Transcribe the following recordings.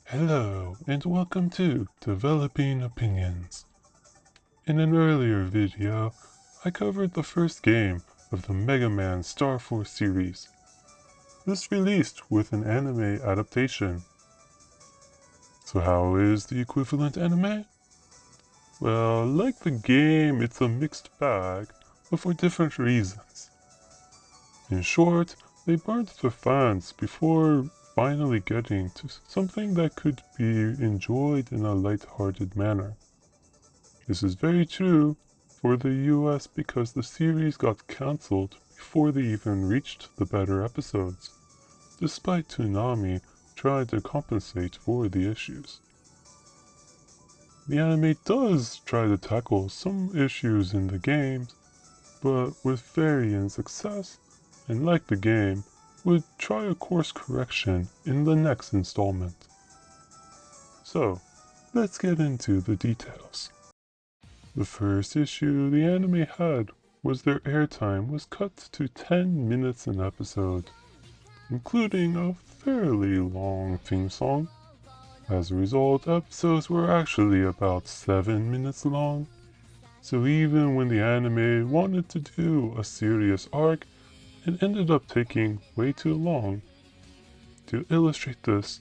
Hello, and welcome to Developing Opinions. In an earlier video, I covered the first game of the Mega Man Star Force series. This released with an anime adaptation. So how is the equivalent anime? Well, like the game, it's a mixed bag, but for different reasons. In short, they burnt their fans before finally getting to something that could be enjoyed in a light-hearted manner. This is very true for the US because the series got cancelled before they even reached the better episodes, despite Toonami trying to compensate for the issues. The anime does try to tackle some issues in the games, but with varying success, and like the game, would try a course correction in the next installment. So, let's get into the details. The first issue the anime had was their airtime was cut to 10 minutes an episode, including a fairly long theme song. As a result, episodes were actually about 7 minutes long, so even when the anime wanted to do a serious arc, it ended up taking way too long. To illustrate this,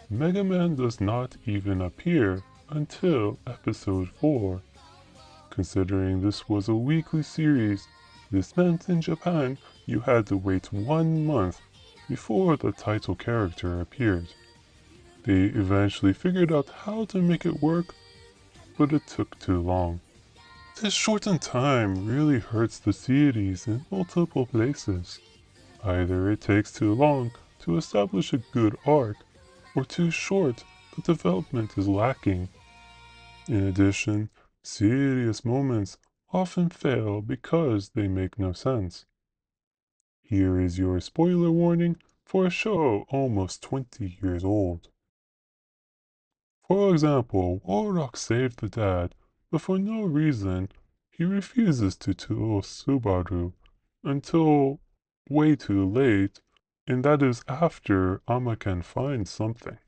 Mega Man does not even appear until episode 4. Considering this was a weekly series, this meant in Japan you had to wait 1 month before the title character appeared. They eventually figured out how to make it work, but it took too long. This shortened time really hurts the series in multiple places. Either it takes too long to establish a good arc, or too short, the development is lacking. In addition, serious moments often fail because they make no sense. Here is your spoiler warning for a show almost 20 years old. For example, Warlock saved the dad, but for no reason, he refuses to tell Subaru until way too late, and that is after Amaken finds something.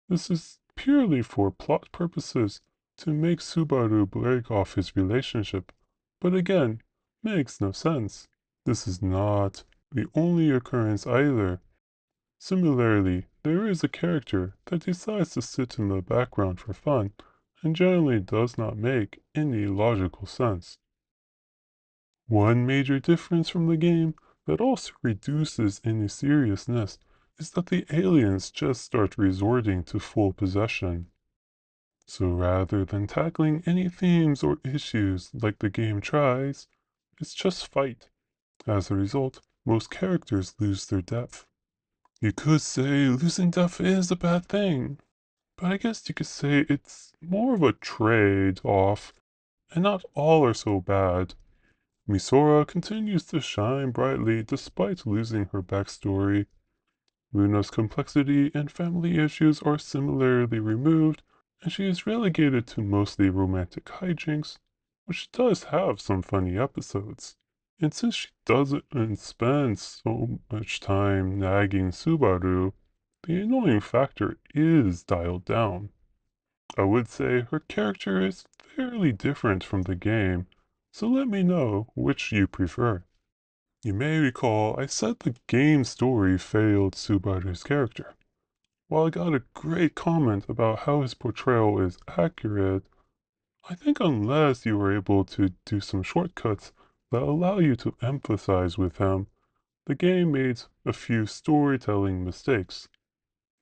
This is purely for plot purposes to make Subaru break off his relationship, but again, makes no sense. This is not the only occurrence either. Similarly, there is a character that decides to sit in the background for fun and generally does not make any logical sense. One major difference from the game that also reduces any seriousness is that the aliens just start resorting to full possession. So rather than tackling any themes or issues like the game tries, it's just fight. As a result, most characters lose their depth. You could say losing depth is a bad thing, but I guess you could say it's more of a trade-off, and not all are so bad. Misora continues to shine brightly despite losing her backstory. Luna's complexity and family issues are similarly removed, and she is relegated to mostly romantic hijinks, which does have some funny episodes. And since she doesn't spend so much time nagging Subaru, the annoying factor is dialed down. I would say her character is fairly different from the game, so let me know which you prefer. You may recall I said the game story failed Subaru's character. While I got a great comment about how his portrayal is accurate, I think unless you were able to do some shortcuts that allow you to emphasize with him, the game made a few storytelling mistakes.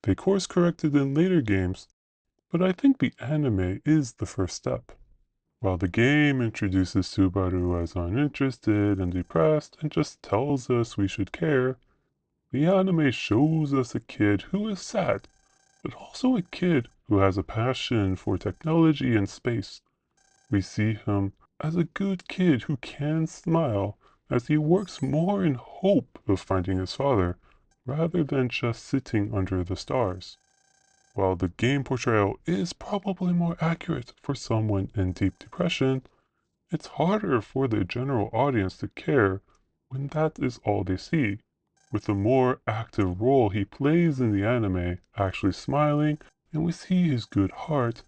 They course corrected in later games, but I think the anime is the first step. While the game introduces Subaru as uninterested and depressed and just tells us we should care, the anime shows us a kid who is sad, but also a kid who has a passion for technology and space. We see him as a good kid who can smile as he works more in hope of finding his father, rather than just sitting under the stars. While the game portrayal is probably more accurate for someone in deep depression, it's harder for the general audience to care when that is all they see, with the more active role he plays in the anime, actually smiling, and we see his good heart,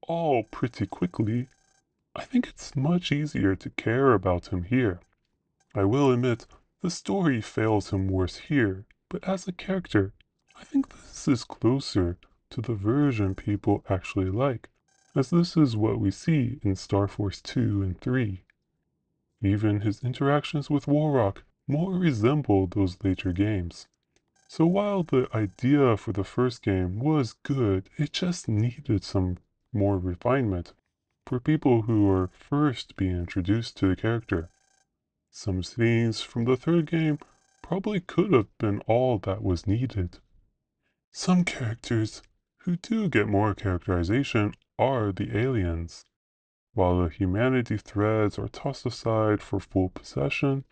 all pretty quickly, I think it's much easier to care about him here. I will admit, the story fails him worse here, but as a character, I think this is closer to the version people actually like, as this is what we see in Star Force 2 and 3. Even his interactions with Warrock more resemble those later games. So while the idea for the first game was good, it just needed some more refinement for people who are first being introduced to the character. Some scenes from the third game probably could have been all that was needed. Some characters who do get more characterization are the aliens. While the humanity threads are tossed aside for full possession,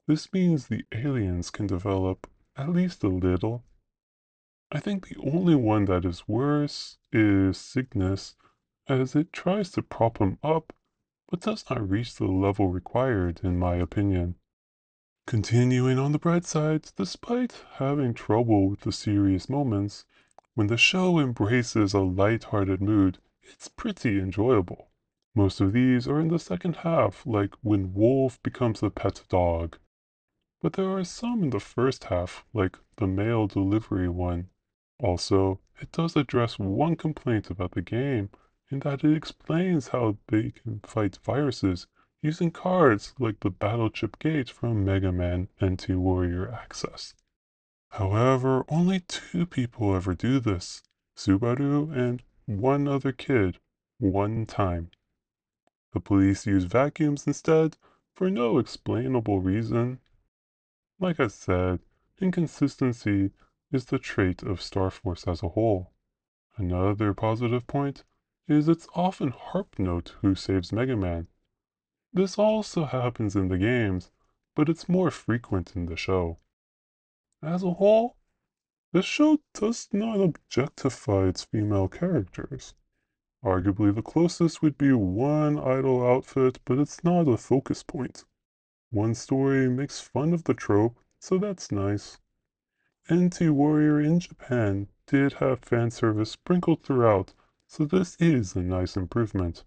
this means the aliens can develop at least a little. I think the only one that is worse is Cygnus, as it tries to prop him up, but does not reach the level required in my opinion. Continuing on the bright side, despite having trouble with the serious moments, when the show embraces a light-hearted mood, it's pretty enjoyable. Most of these are in the second half, like when Wolf becomes a pet dog. But there are some in the first half, like the mail delivery one. Also, it does address one complaint about the game, in that it explains how they can fight viruses using cards like the Battle Chip Gate from Mega Man Anti-Warrior Access. However, only 2 people ever do this, Subaru and one other kid, one time. The police use vacuums instead, for no explainable reason. Like I said, inconsistency is the trait of Star Force as a whole. Another positive point is it's often Harp Note who saves Mega Man. This also happens in the games, but it's more frequent in the show. As a whole, the show does not objectify its female characters. Arguably the closest would be one idol outfit, but it's not a focus point. One story makes fun of the trope, so that's nice. Anti-Warrior in Japan did have fan service sprinkled throughout, so this is a nice improvement.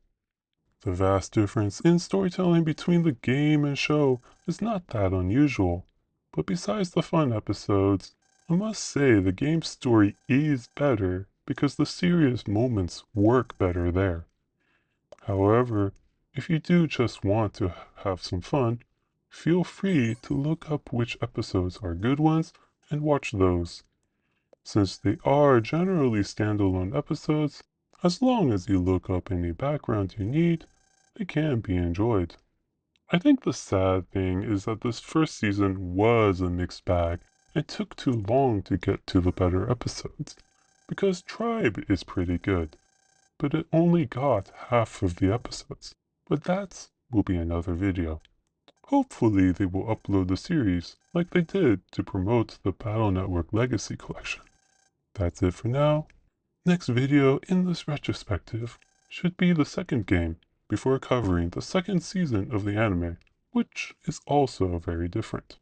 The vast difference in storytelling between the game and show is not that unusual, but besides the fun episodes, I must say the game's story is better because the serious moments work better there. However, if you do just want to have some fun, feel free to look up which episodes are good ones and watch those. Since they are generally standalone episodes, as long as you look up any background you need, they can be enjoyed. I think the sad thing is that this first season was a mixed bag and took too long to get to the better episodes, because Tribe is pretty good, but it only got half of the episodes. But that will be another video. Hopefully they will upload the series like they did to promote the Battle Network Legacy Collection. That's it for now. Next video in this retrospective should be the second game before covering the second season of the anime, which is also very different.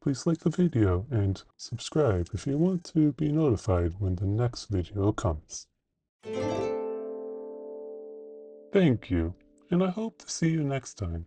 Please like the video and subscribe if you want to be notified when the next video comes. Thank you, and I hope to see you next time.